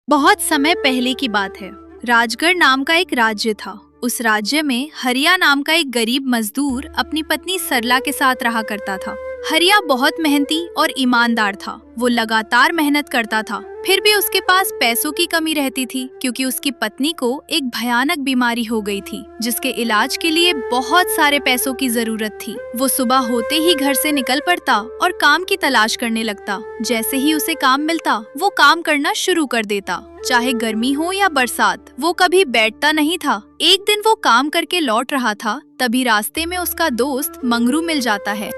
बहुत समय पहले की बात है। राजगढ़ नाम का एक राज्य था। उस राज्य में हरिया नाम का एक गरीब मजदूर अपनी पत्नी सरला के साथ रहा करता था। हरिया बहुत मेहनती और ईमानदार था। वो लगातार मेहनत करता था, फिर भी उसके पास पैसों की कमी रहती थी, क्योंकि उसकी पत्नी को एक भयानक बीमारी हो गई थी, जिसके इलाज के लिए बहुत सारे पैसों की जरूरत थी। वो सुबह होते ही घर से निकल पड़ता और काम की तलाश करने लगता। जैसे ही उसे काम मिलता, वो काम करना शुरू कर देता। चाहे गर्मी हो या बरसात, वो कभी बैठता नहीं था। एक दिन वो काम करके लौट रहा था, तभी रास्ते में उसका दोस्त मंगरू मिल जाता है।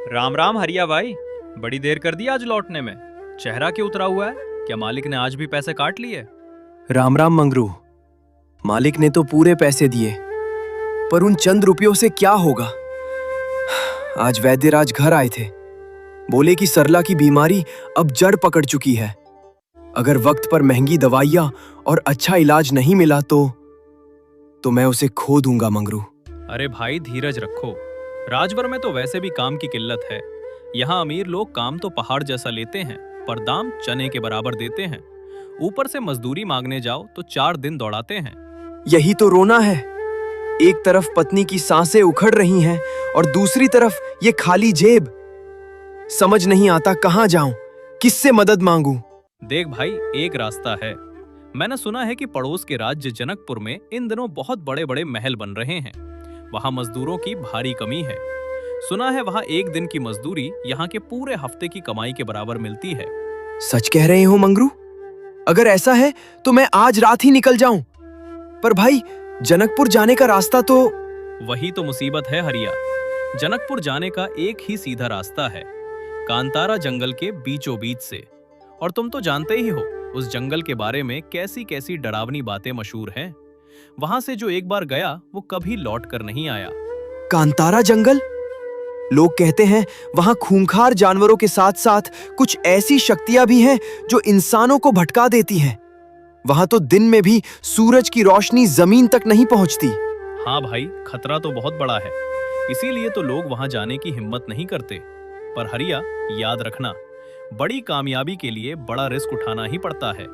राम राम हरिया भाई, बड़ी देर कर दी आज लौटने में। चेहरा क्यों उतरा हुआ है? क्या मालिक ने आज भी पैसे काट लिए? राम राम मंगरू। मालिक ने तो पूरे पैसे दिए, पर उन चंद रुपयों से क्या होगा। आज वैद्यराज घर आए थे, बोले कि सरला की बीमारी अब जड़ पकड़ चुकी है। अगर वक्त पर महंगी दवाइयां और अच्छा इलाज नहीं मिला तो मैं उसे खो दूंगा मंगरू। अरे भाई धीरज रखो। राजवर में तो वैसे भी काम की किल्लत है। यहाँ अमीर लोग काम तो पहाड़ जैसा लेते हैं, पर दाम चने के बराबर देते हैं। ऊपर से मजदूरी मांगने जाओ तो 4 दिन दौड़ाते हैं। यही तो रोना है। एक तरफ पत्नी की सांसें उखड़ रही हैं और दूसरी तरफ ये खाली जेब। समझ नहीं आता कहाँ जाऊं, किससे मदद मांगूं। देख भाई, एक रास्ता है। मैंने सुना है कि पड़ोस के राज्य जनकपुर में इन दिनों बहुत बड़े बड़े महल बन रहे हैं। वहाँ मजदूरों की भारी कमी है। सुना है वहाँ एक दिन की मजदूरी यहाँ के पूरे हफ्ते की कमाई के बराबर मिलती है। सच कह रहे हो मंगरू? अगर ऐसा है तो मैं आज रात ही निकल जाऊं। पर भाई, जनकपुर जाने का रास्ता तो... वही तो मुसीबत है हरिया। जनकपुर जाने का एक ही सीधा रास्ता है, कांतारा जंगल के बीचों बीच से। और तुम तो जानते ही हो उस जंगल के बारे में कैसी कैसी डरावनी बातें मशहूर हैं। वहां से जो एक बार गया वो कभी लौट कर नहीं आया। कांतारा जंगल? लोग कहते हैं वहां खूंखार जानवरों के साथ साथ कुछ ऐसी शक्तियां भी हैं जो इंसानों को भटका देती हैं। वहां तो दिन में भी सूरज की रोशनी जमीन तक नहीं पहुंचती। हाँ भाई, खतरा तो बहुत बड़ा है, इसीलिए तो लोग वहां जाने की हिम्मत नहीं करते। पर हरिया, याद रखना, बड़ी कामयाबी के लिए बड़ा रिस्क उठाना ही पड़ता है।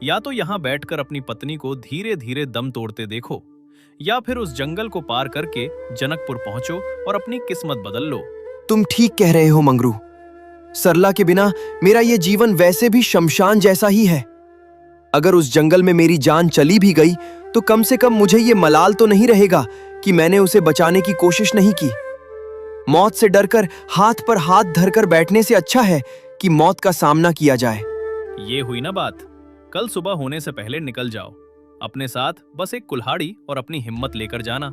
या तो यहाँ बैठकर अपनी पत्नी को धीरे धीरे दम तोड़ते देखो, या फिर उस जंगल को पार करके जनकपुर पहुंचो और अपनी किस्मत बदल लो। तुम ठीक कह रहे हो मंगरू। सरला के बिना मेरा ये जीवन वैसे भी शमशान जैसा ही है। अगर उस जंगल में मेरी जान चली भी गई तो कम से कम मुझे ये मलाल तो नहीं रहेगा कि मैंने उसे बचाने की कोशिश नहीं की। मौत से डरकर हाथ पर हाथ धरकर बैठने से अच्छा है कि मौत का सामना किया जाए। ये हुई ना बात। कल सुबह होने से पहले निकल जाओ। अपने साथ बस एक कुल्हाड़ी और अपनी हिम्मत लेकर जाना।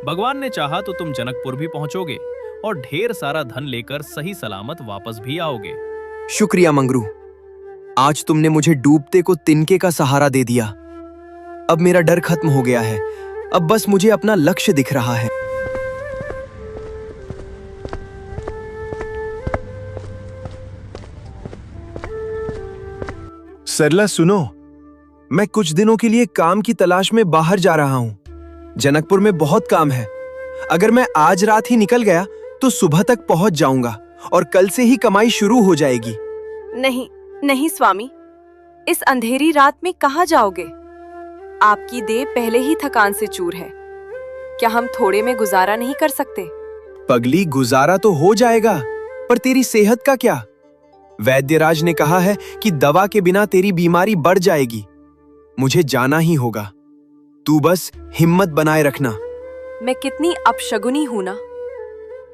भगवान ने चाहा तो तुम जनकपुर भी पहुंचोगे और ढेर सारा धन लेकर सही सलामत वापस भी आओगे। शुक्रिया मंगरू। आज तुमने मुझे डूबते को तिनके का सहारा दे दिया। अब मेरा डर खत्म हो गया है। अब बस मुझे अपना लक्ष्य दिख रहा है। सरला सुनो, मैं कुछ दिनों के लिए काम की तलाश में बाहर जा रहा हूं। जनकपुर में बहुत काम है। अगर मैं आज रात ही निकल गया तो सुबह तक पहुंच जाऊंगा और कल से ही कमाई शुरू हो जाएगी। नहीं नहीं स्वामी, इस अंधेरी रात में कहाँ जाओगे? आपकी देह पहले ही थकान से चूर है। क्या हम थोड़े में गुजारा नहीं कर सकते? पगली, गुजारा तो हो जाएगा, पर तेरी सेहत का क्या? वैद्यराज ने कहा है कि दवा के बिना तेरी बीमारी बढ़ जाएगी। मुझे जाना ही होगा। तू बस हिम्मत बनाए रखना। मैं कितनी अपशगुनी हूं ना।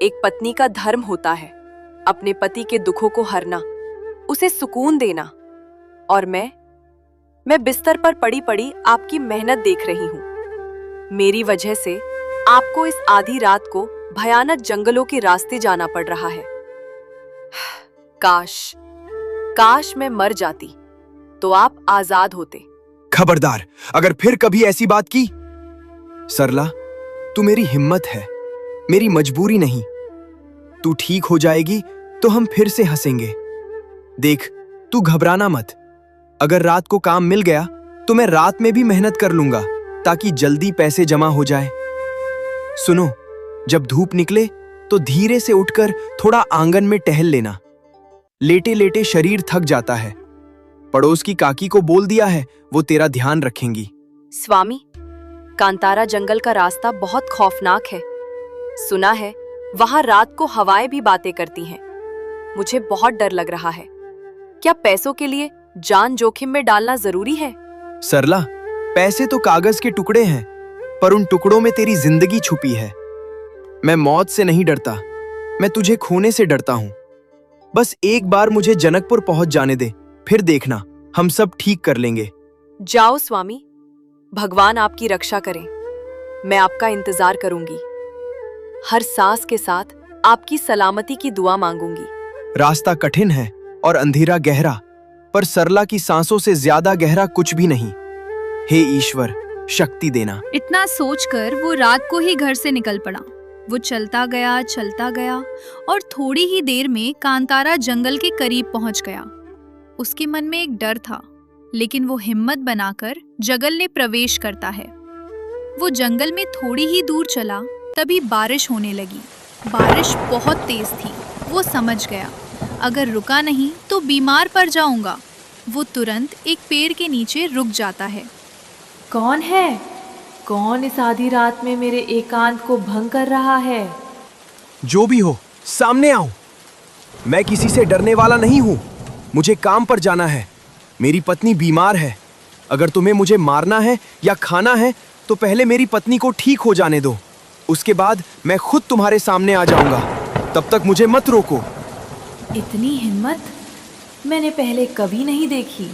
एक पत्नी का धर्म होता है अपने पति के दुखों को हरना, उसे सुकून देना। और मैं बिस्तर पर पड़ी पड़ी आपकी मेहनत देख रही हूं। मेरी वजह से आपको इस आधी रात को भयानक जंगलों के रास्ते जाना पड़ रहा है। काश मैं मर जाती तो आप आजाद होते। खबरदार, अगर फिर कभी ऐसी बात की। सरला, तू मेरी हिम्मत है, मेरी मजबूरी नहीं। तू ठीक हो जाएगी तो हम फिर से हंसेंगे। देख, तू घबराना मत। अगर रात को काम मिल गया तो मैं रात में भी मेहनत कर लूंगा ताकि जल्दी पैसे जमा हो जाए। सुनो, जब धूप निकले तो धीरे से उठकर थोड़ा आंगन में टहल लेना। लेटे लेटे शरीर थक जाता है। पड़ोस की काकी को बोल दिया है, वो तेरा ध्यान रखेंगी। स्वामी, कांतारा जंगल का रास्ता बहुत खौफनाक है। सुना है वहां रात को हवाएं भी बातें करती हैं। मुझे बहुत डर लग रहा है। क्या पैसों के लिए जान जोखिम में डालना जरूरी है? सरला, पैसे तो कागज के टुकड़े हैं, पर उन टुकड़ों में तेरी जिंदगी छुपी है। मैं मौत से नहीं डरता, मैं तुझे खोने से डरता हूं। बस एक बार मुझे जनकपुर पहुंच जाने दे, फिर देखना हम सब ठीक कर लेंगे। जाओ स्वामी, भगवान आपकी रक्षा करें। मैं आपका इंतजार करूंगी। हर सांस के साथ आपकी सलामती की दुआ मांगूंगी। रास्ता कठिन है और अंधेरा गहरा, पर सरला की सांसों से ज्यादा गहरा कुछ भी नहीं। हे ईश्वर, शक्ति देना। इतना सोचकर वो रात को ही घर से निकल पड़ा। वो चलता गया और थोड़ी ही देर में कांतारा जंगल के करीब पहुंच गया। उसके मन में एक डर था, लेकिन वो हिम्मत बनाकर जंगल में प्रवेश करता है। वो जंगल में थोड़ी ही दूर चला, तभी बारिश होने लगी। बारिश बहुत तेज थी। वो समझ गया, अगर रुका नहीं तो बीमार पड़ जाऊंगा। वो तुरंत एक पेड़ के नीचे रुक जाता है। कौन है? कौन इस आधी रात में मेरे एकांत को भंग कर रहा है? जो भी हो, सामने आओ। मैं किसी से डरने वाला नहीं हूं। मुझे काम पर जाना है। मेरी पत्नी बीमार है। अगर तुम्हें मुझे मारना है या खाना है तो पहले मेरी पत्नी को ठीक हो जाने दो। उसके बाद मैं खुद तुम्हारे सामने आ जाऊंगा। तब तक मुझे मत रोको। इतनी हिम्मत मैंने पहले कभी नहीं देखी।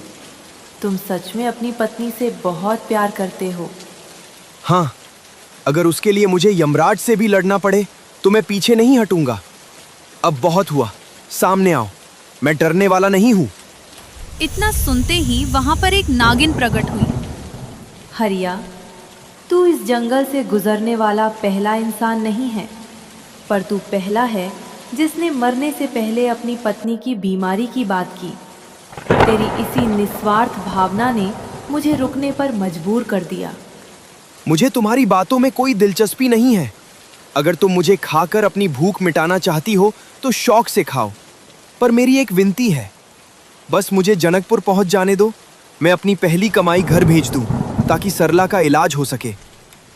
तुम सच में अपनी पत्नी से बहुत प्यार करते हो। हाँ, अगर उसके लिए मुझे यमराज से भी लड़ना पड़े तो मैं पीछे नहीं हटूंगा। अब बहुत हुआ, सामने आओ। मैं डरने वाला नहीं हूं। इतना सुनते ही वहां पर एक नागिन प्रकट हुई। हरिया, तू इस जंगल से गुजरने वाला पहला इंसान नहीं है, पर तू पहला है जिसने मरने से पहले अपनी पत्नी की बीमारी की बात की। तेरी इसी निस्वार्थ भावना ने मुझे रुकने पर मजबूर कर दिया। मुझे तुम्हारी बातों में कोई दिलचस्पी नहीं है। अगर तुम मुझे खाकर अपनी भूख मिटाना चाहती हो तो शौक से खाओ, पर मेरी एक विनती है, बस मुझे जनकपुर पहुंच जाने दो। मैं अपनी पहली कमाई घर भेज दूं ताकि सरला का इलाज हो सके।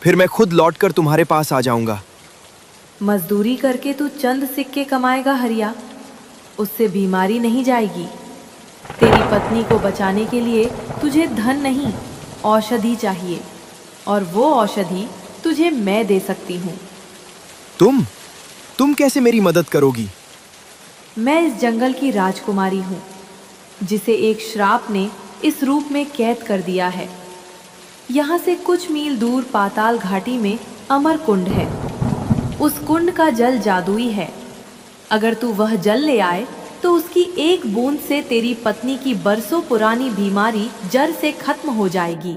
फिर मैं खुद लौटकर तुम्हारे पास आ जाऊंगा। मजदूरी करके तू चंद सिक्के कमाएगा हरिया, उससे बीमारी नहीं जाएगी। तेरी पत्नी को बचाने के लिए तुझे धन नहीं, औषधि चाहिए, और वो औषधि तुझे मैं दे सकती हूँ। तुम कैसे मेरी मदद करोगी? मैं इस जंगल की राजकुमारी हूँ, जिसे एक श्राप ने इस रूप में कैद कर दिया है। यहाँ से कुछ मील दूर पाताल घाटी में अमर कुंड है। उस कुंड का जल जादुई है। अगर तू वह जल ले आए तो उसकी एक बूंद से तेरी पत्नी की बरसों पुरानी बीमारी जड़ से खत्म हो जाएगी।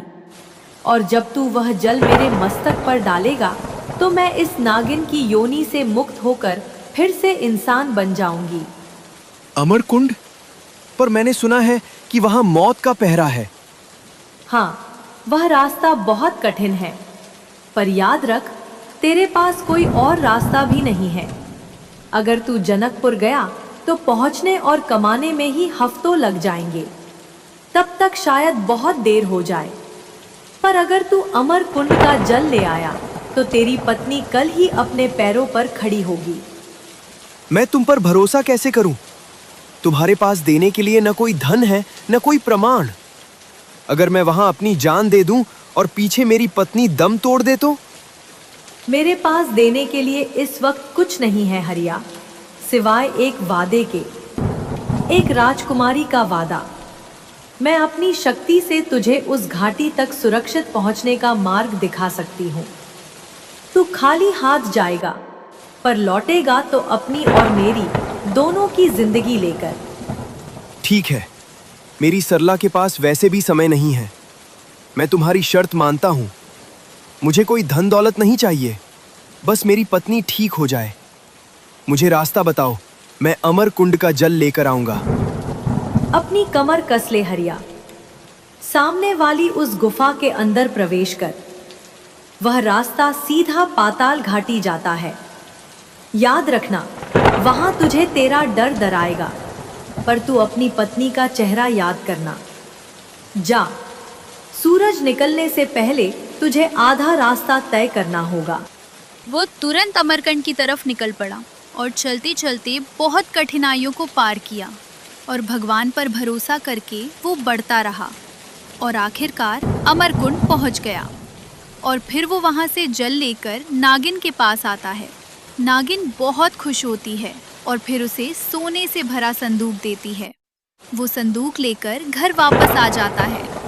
और जब तू वह जल मेरे मस्तक पर डालेगा तो मैं इस नागिन की योनि से मुक्त होकर फिर से इंसान बन जाऊंगी। अमर कुंड? पर मैंने सुना है कि वहां मौत का पहरा है। हाँ, वह रास्ता बहुत कठिन है, पर याद रख, तेरे पास कोई और रास्ता भी नहीं है। अगर तू जनकपुर गया तो पहुंचने और कमाने में ही हफ्तों लग जाएंगे। तब तक शायद बहुत देर हो जाए। पर अगर तू अमर कुंड का जल ले आया तो तेरी पत्नी कल ही अपने पैरों पर खड़ी होगी। मैं तुम पर भरोसा कैसे करूं? तुम्हारे पास देने के लिए न कोई धन है न कोई प्रमाण। अगर मैं वहां अपनी जान दे दूं और पीछे मेरी पत्नी दम तोड़ दे तो? मेरे पास देने के लिए इस वक्त कुछ नहीं है हरिया, सिवाय एक वादे के, एक राजकुमारी का वादा। मैं अपनी शक्ति से तुझे उस घाटी तक सुरक्षित पहुंचने का मार्ग दिखा सकती हूँ। तू खाली हाथ जाएगा, पर लौटेगा तो अपनी और मेरी दोनों की जिंदगी लेकर। ठीक है, मेरी सरला के पास वैसे भी समय नहीं है। मैं तुम्हारी शर्त मानता हूं। मुझे कोई धन दौलत नहीं चाहिए, बस मेरी पत्नी ठीक हो जाए। मुझे रास्ता बताओ, मैं अमर कुंड का जल लेकर आऊंगा। अपनी कमर कस ले हरिया। सामने वाली उस गुफा के अंदर प्रवेश कर। वह रास्ता सीधा पाताल घाटी जाता है। याद रखना, वहां तुझे तेरा डर डराएगा, पर तू अपनी पत्नी का चेहरा याद करना। जा, सूरज निकलने से पहले तुझे आधा रास्ता तय करना होगा। वो तुरंत अमरकंड की तरफ निकल पड़ा और चलते चलते बहुत कठिनाइयों को पार किया और भगवान पर भरोसा करके वो बढ़ता रहा और आखिरकार अमरकुंड पहुंच गया। और फिर वो वहां से जल लेकर नागिन के पास आता है। नागिन बहुत खुश होती है और फिर उसे सोने से भरा संदूक देती है। वो संदूक लेकर घर वापस आ जाता है